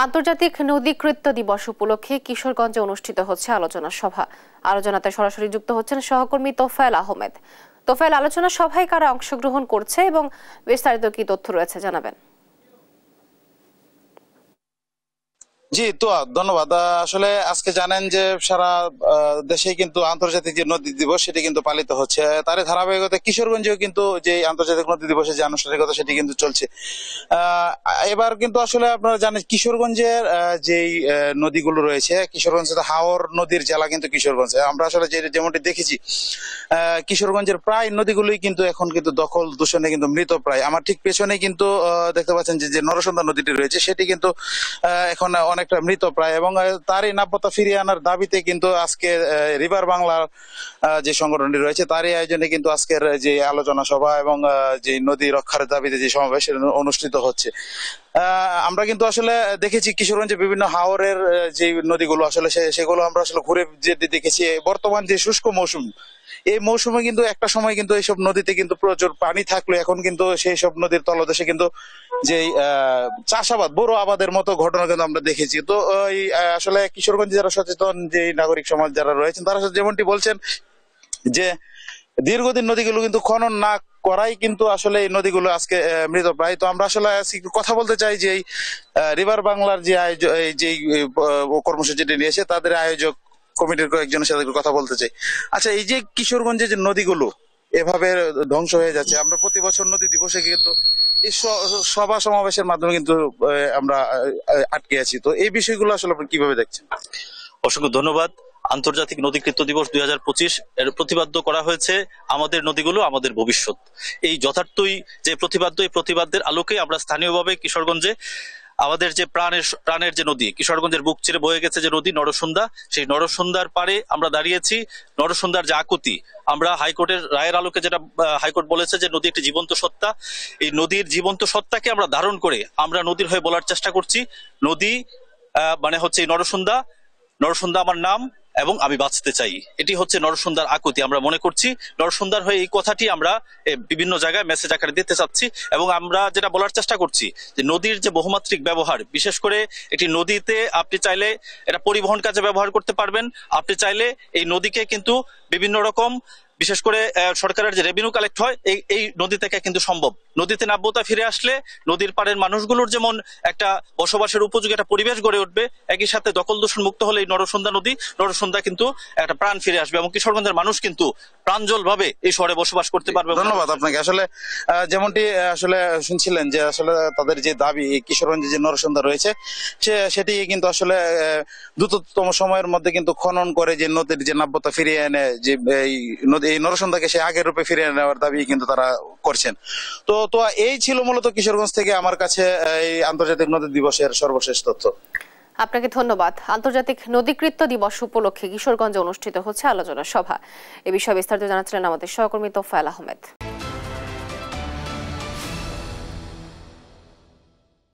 আন্তর্জাতিক নদীকৃত্য দিবস উপলক্ষে কিশোরগঞ্জে অনুষ্ঠিত হচ্ছে আলোচনা সভা। আলোচনাতে সরাসরি যুক্ত হচ্ছেন সহকর্মী তোফায়েল আহমেদ। তোফায়েল, আলোচনা সভায় কারা অংশগ্রহণ করছে এবং বিস্তারিত কি তথ্য রয়েছে জানাবেন? জি তো ধন্যবাদ। আসলে আজকে জানেন যে সারা দেশে কিন্তু আন্তর্জাতিক যে নদী দিবস সেটি কিন্তু পালিত হচ্ছে। তার ধারাবাহিকতা কিশোরগঞ্জেও কিন্তু যে আন্তর্জাতিক নদী দিবসের যে আনুষ্ঠানিকতা সেটি কিন্তু চলছে। এবার কিন্তু আসলে আপনারা জানেন কিশোরগঞ্জের যেই নদীগুলো রয়েছে, কিশোরগঞ্জ হাওর নদীর জেলা কিন্তু কিশোরগঞ্জ। আমরা আসলে যেমনটি দেখেছি কিশোরগঞ্জের প্রায় নদীগুলোই কিন্তু এখন কিন্তু দখল দূষণে কিন্তু মৃত প্রায়। আমার ঠিক পেছনে কিন্তু দেখতে পাচ্ছেন যে নরসুন্দা নদীটি রয়েছে সেটি কিন্তু এখন অনেকটা মৃত প্রায়, এবং তারই নাব্যতা ফিরিয়ে আনার দাবিতে কিন্তু আজকে রিভার বাংলার যে সংগঠনটি রয়েছে তারই আয়োজনে কিন্তু আজকের যে আলোচনা সভা এবং যে নদী রক্ষার দাবিতে যে সমাবেশ অনুষ্ঠিত হচ্ছে। আমরা কিন্তু আসলে দেখেছি কিশোরগঞ্জে বিভিন্ন হাওরের যে নদীগুলো আসলে সেগুলো আমরা আসলে ঘুরে যেতে দেখেছি। বর্তমান যে শুষ্ক মৌসুম, এই মৌসুমে কিন্তু একটা সময় কিন্তু এইসব নদীতে কিন্তু প্রচুর পানি থাকলো, এখন কিন্তু সেই সব নদীর তলদেশে কিন্তু যে চাষাবাদ, বড় আবাদের মতো ঘটনা কিন্তু আমরা দেখেছি। তো আসলে কিশোরগঞ্জে যারা সচেতন যে নাগরিক সমাজ যারা রয়েছেন তারা যেমনটি বলছেন যে দীর্ঘদিন নদীগুলো কিন্তু খনন না করাই কিন্তু আসলে এই নদীগুলো আজকে মৃত প্রায়। তো আমরা আসলে কথা বলতে চাই যে এই রিভার বাংলার যে আয়োজক যে কর্মসূচিটি নিয়েছে তাদের আয়োজক কমিটির কয়েকজনের সাথে কথা বলতে চাই। আচ্ছা, এই যে কিশোরগঞ্জে যে নদীগুলো এভাবে ধ্বংস হয়ে যাচ্ছে, আমরা প্রতি বছর নদী দিবসে কিন্তু এই সভা সমাবেশের মাধ্যমে কিন্তু আমরা আটকে আছি। তো এই বিষয়গুলো আসলে আপনি কিভাবে দেখছেন? অসংখ্য ধন্যবাদ। আন্তর্জাতিক নদীকৃত্য দিবস 2025 এর প্রতিপাদ্য করা হয়েছে আমাদের নদীগুলো আমাদের ভবিষ্যৎ। এই যথার্থই যে প্রতিপাদ্য, এই প্রতিবাদের আলোকে আমরা স্থানীয়ভাবে কিশোরগঞ্জে আমাদের যে প্রাণের যে নদী, কিশোরগঞ্জের বুক চিরে বয়ে গেছে যে নদী নরসুন্দা, সেই নরসুন্দার পারে আমরা দাঁড়িয়েছি। নরসুন্দার যে আকুতি, আমরা হাইকোর্টের রায়ের আলোকে যেটা হাইকোর্ট বলেছে যে নদী একটি জীবন্ত সত্তা, এই নদীর জীবন্ত সত্তাকে আমরা ধারণ করে আমরা নদীর হয়ে বলার চেষ্টা করছি নদী মানে হচ্ছে এই নরসুন্দা, নরসুন্দা আমার নাম এবং আমি বাঁচতে চাই। এটি হচ্ছে নরসুন্দার আকুতি। আমরা মনে করছি নরসুন্দার হয়ে এই কথাটি আমরা বিভিন্ন জায়গায় মেসেজ আকারে দিতে চাচ্ছি, এবং আমরা যেটা বলার চেষ্টা করছি যে নদীর যে বহুমাত্রিক ব্যবহার, বিশেষ করে একটি নদীতে আপনি চাইলে এটা পরিবহন কাজে ব্যবহার করতে পারবেন, আপনি চাইলে এই নদীকে কিন্তু বিভিন্ন রকম, বিশেষ করে সরকারের যে রেভিনিউ কালেক্ট হয় এই নদী থেকে কিন্তু সম্ভব। নদীতে নাব্যতা ফিরে আসলে নদীর পাড়ের মানুষগুলোর যেমন একটা বসবাসের উপযোগী একটা পরিবেশ গড়ে উঠবে, একই সাথে দখল দূষণ মুক্ত হলে এই নরসুন্দা কিন্তু একটা প্রাণ ফিরে আসবে এবং কিশোরগঞ্জের মানুষ কিন্তু প্রাঞ্জল ভাবে এই শহরে বসবাস করতে পারবে। ধন্যবাদ আপনাকে। আসলে যেমনটি আসলে শুনছিলেন যে আসলে তাদের যে দাবি কিশোরগঞ্জে যে নরসুন্দা রয়েছে সেটি কিন্তু আসলে দ্রুততম সময়ের মধ্যে কিন্তু খনন করে যে নদীর যে নাব্যতা ফিরিয়ে এনে যে এই নরসুন্দাকে সে আগের রূপে ফিরিয়ে নেওয়ার দাবি কিন্তু তারা করছেন। তো এই ছিল মূলত কিশোরগঞ্জ থেকে আমার কাছে এই আন্তর্জাতিক নদী দিবসের সর্বশেষ তথ্য। আপনাকে ধন্যবাদ। আন্তর্জাতিক নদীকৃত্য দিবস উপলক্ষে কিশোরগঞ্জে অনুষ্ঠিত হচ্ছে আলোচনা সভা। এ বিষয়ে বিস্তারিত জানাচ্ছিলেন আমাদের সহকর্মী তোফায়েল আহমেদ।